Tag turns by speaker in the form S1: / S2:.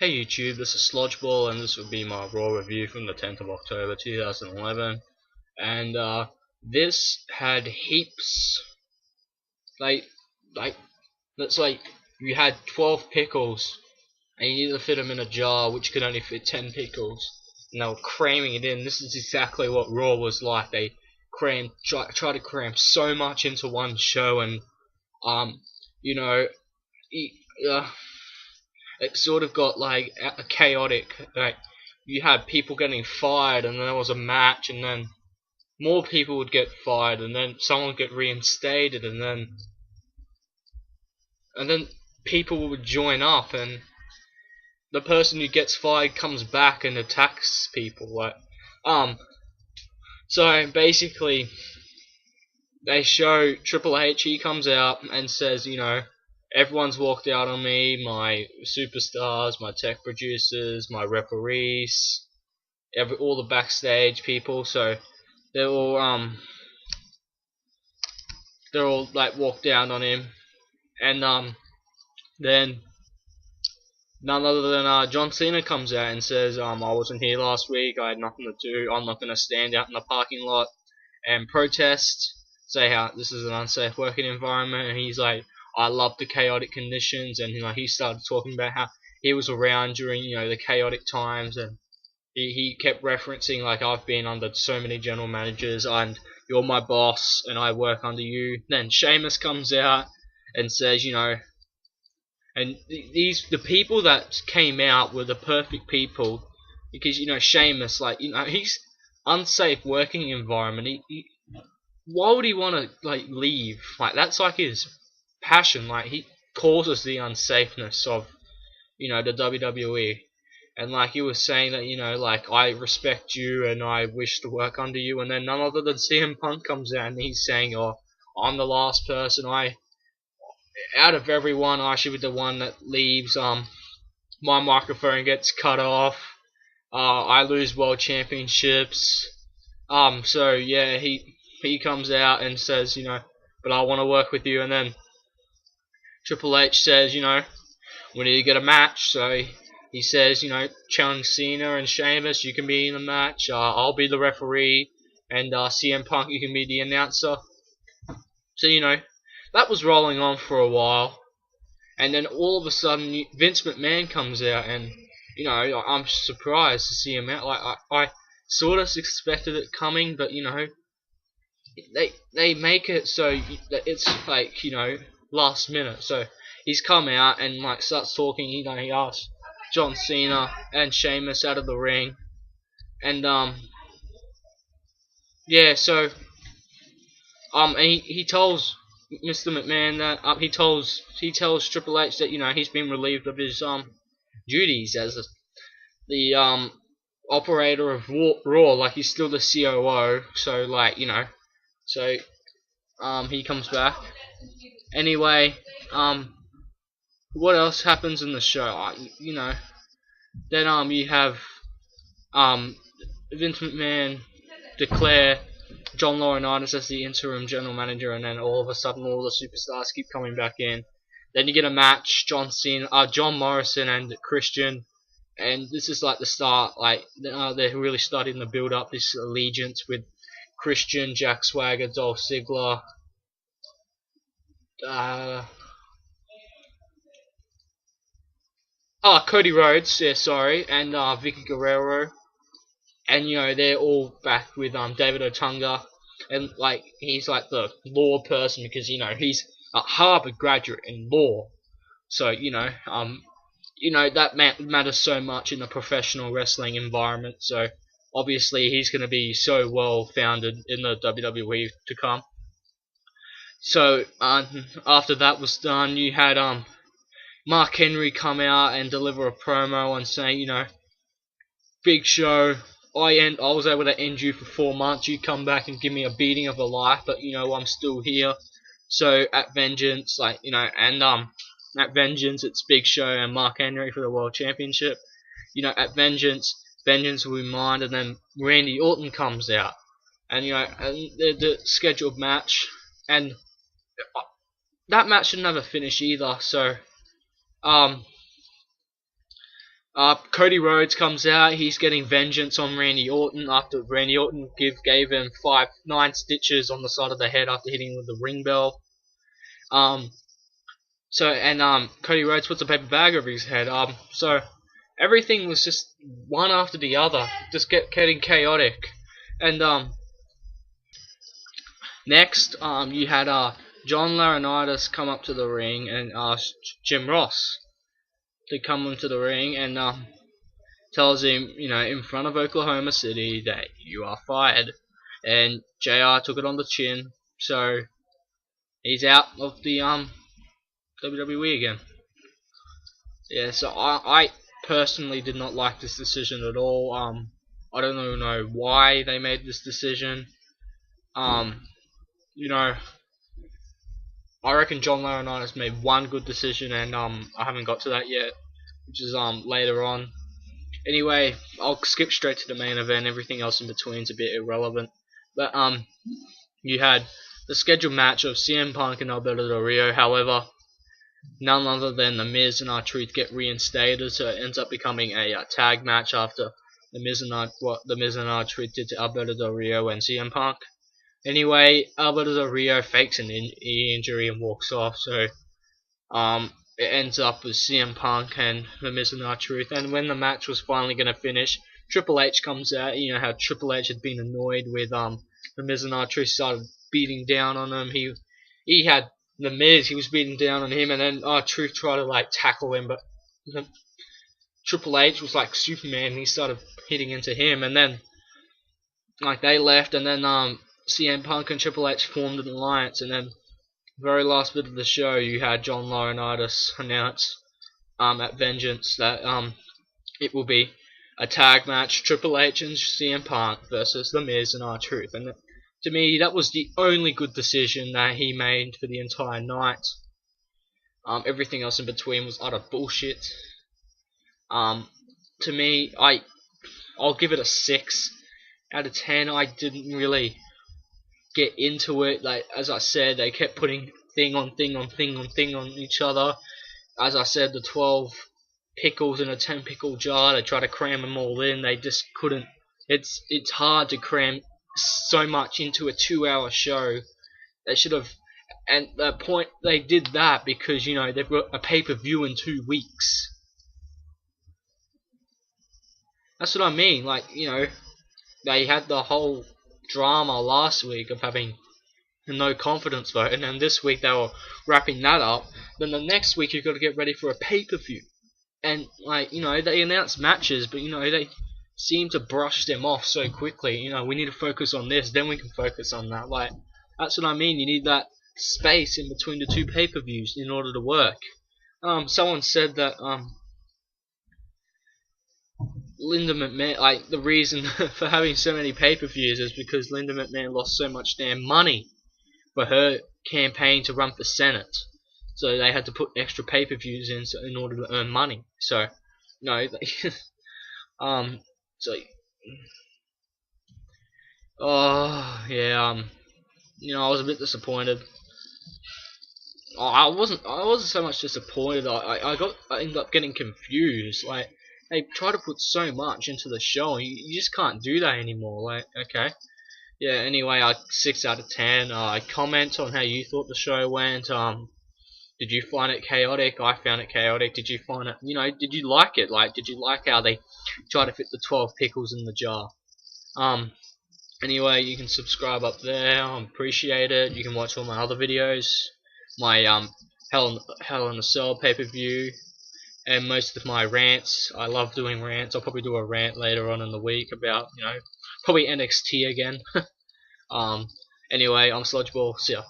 S1: Hey YouTube, this is Slodgeball, and this will be my Raw review from the 10th of October 2011. And this had heaps, like, that's like you had 12 pickles, and you needed to fit them in a jar, which could only fit 10 pickles, and they were cramming it in. This is exactly what Raw was like. They try to cram so much into one show, and you know, it sort of got like a chaotic. Like you had people getting fired, and then there was a match, and then more people would get fired, and then someone would get reinstated, and then people would join up, and the person who gets fired comes back and attacks people. So basically, they show Triple H. He comes out and says, everyone's walked out on me, my superstars, my tech producers, my referees, all the backstage people. So they're all like walked down on him, and then none other than John Cena comes out and says, I wasn't here last week, I had nothing to do, I'm not gonna stand out in the parking lot and protest, say how this is an unsafe working environment. And he's like, I love the chaotic conditions, and he started talking about how he was around during the chaotic times, and he kept referencing like, I've been under so many general managers, and you're my boss, and I work under you. Then Sheamus comes out and says, and the people that came out were the perfect people, because Sheamus, like, he's unsafe working environment. Why would he want to leave? Like, that's like his passion. Like, he causes the unsafeness of the WWE, and like he was saying that like, I respect you and I wish to work under you, and then none other than CM Punk comes out and he's saying, oh, I'm the last person, out of everyone, I should be the one that leaves. My microphone gets cut off. I lose world championships. So yeah, he comes out and says, but I want to work with you. And then Triple H says, we need to get a match. So he says, challenge Cena and Sheamus, you can be in the match. I'll be the referee, and CM Punk, you can be the announcer. So that was rolling on for a while, and then all of a sudden Vince McMahon comes out, and I'm surprised to see him out. Like, I sort of expected it coming, but they make it so that it's like last minute. So he's come out and like starts talking. He asks John Cena and Sheamus out of the ring, and yeah. So and he tells Mr. McMahon that he tells Triple H that he's been relieved of his duties as the operator of Raw. Like, he's still the COO. So like so he comes back. Anyway, what else happens in the show? Then you have Vince McMahon declare John Laurenitis as the interim general manager, and then all of a sudden all the superstars keep coming back in. Then you get a match, John Morrison and Christian, and this is like the start. Like, they're really starting to build up this allegiance with Christian, Jack Swagger, Dolph Ziggler, Cody Rhodes, yeah, sorry, and Vicky Guerrero. And they're all back with David Otunga, and like, he's like the law person, because he's a Harvard graduate in law. So that matters so much in the professional wrestling environment. So obviously he's going to be so well founded in the WWE to come. So after that was done, you had Mark Henry come out and deliver a promo and say, Big Show, I was able to end you for 4 months. You come back and give me a beating of the life, but I'm still here. So at Vengeance, at Vengeance, it's Big Show and Mark Henry for the World Championship. At Vengeance will be mine, and then Randy Orton comes out, and and the scheduled match, and that match should never finish either. So Cody Rhodes comes out. He's getting vengeance on Randy Orton after Randy Orton gave him 9 stitches on the side of the head after hitting him with the ring bell. Cody Rhodes puts a paper bag over his head. So everything was just one after the other, just getting chaotic. And next, you had John Laurinaitis come up to the ring and asked Jim Ross to come into the ring and tells him, in front of Oklahoma City that you are fired. And JR took it on the chin, so he's out of the WWE again. Yeah, so I personally did not like this decision at all. I don't know why they made this decision. I reckon John Laurinaitis made one good decision, and I haven't got to that yet, which is later on. Anyway, I'll skip straight to the main event. Everything else in between is a bit irrelevant. But you had the scheduled match of CM Punk and Alberto Del Rio. However, none other than The Miz and R-Truth get reinstated, so it ends up becoming a tag match after The Miz and R-Truth did to Alberto Del Rio and CM Punk. Anyway, Alberto Del Rio fakes an injury and walks off, so it ends up with CM Punk and The Miz and R-Truth. And when the match was finally going to finish, Triple H comes out. You know how Triple H had been annoyed with The Miz and R-Truth started beating down on him. He had The Miz, he was beating down on him, and then R-Truth tried to tackle him, but Triple H was like Superman, and he started hitting into him, and then they left, and then CM Punk and Triple H formed an alliance, and then very last bit of the show, you had John Laurinaitis announce at Vengeance that it will be a tag match, Triple H and CM Punk versus The Miz and R-Truth. And to me, that was the only good decision that he made for the entire night. Everything else in between was utter bullshit. To me, I'll give it a 6 out of 10. I didn't really get into it. As I said, they kept putting thing on each other. As I said, the 12 pickles in a 10 pickle jar, they try to cram them all in. They just couldn't. It's hard to cram so much into a 2-hour show. They should have. And the point, they did that because they've got a pay-per-view in 2 weeks. That's what I mean. They had the whole drama last week of having no confidence vote, and then this week they were wrapping that up. Then the next week you've got to get ready for a pay-per-view, and they announce matches, but they seem to brush them off so quickly. We need to focus on this, then we can focus on that. That's what I mean. You need that space in between the 2 pay-per-views in order to work. Someone said that Linda McMahon, the reason for having so many pay-per-views is because Linda McMahon lost so much damn money for her campaign to run for Senate. So they had to put extra pay-per-views in order to earn money. So, I was a bit disappointed. I wasn't so much disappointed. I ended up getting confused. They try to put so much into the show, and you just can't do that anymore. Okay. Yeah, anyway, 6 out of 10. Comment on how you thought the show went. Did you find it chaotic? I found it chaotic. Did you find it, did you like it? Did you like how they try to fit the 12 pickles in the jar? Anyway, you can subscribe up there. I appreciate it. You can watch all my other videos. My Hell in a Cell pay-per-view. And most of my rants. I love doing rants. I'll probably do a rant later on in the week about, probably NXT again. Anyway, I'm Sludgeball. See ya.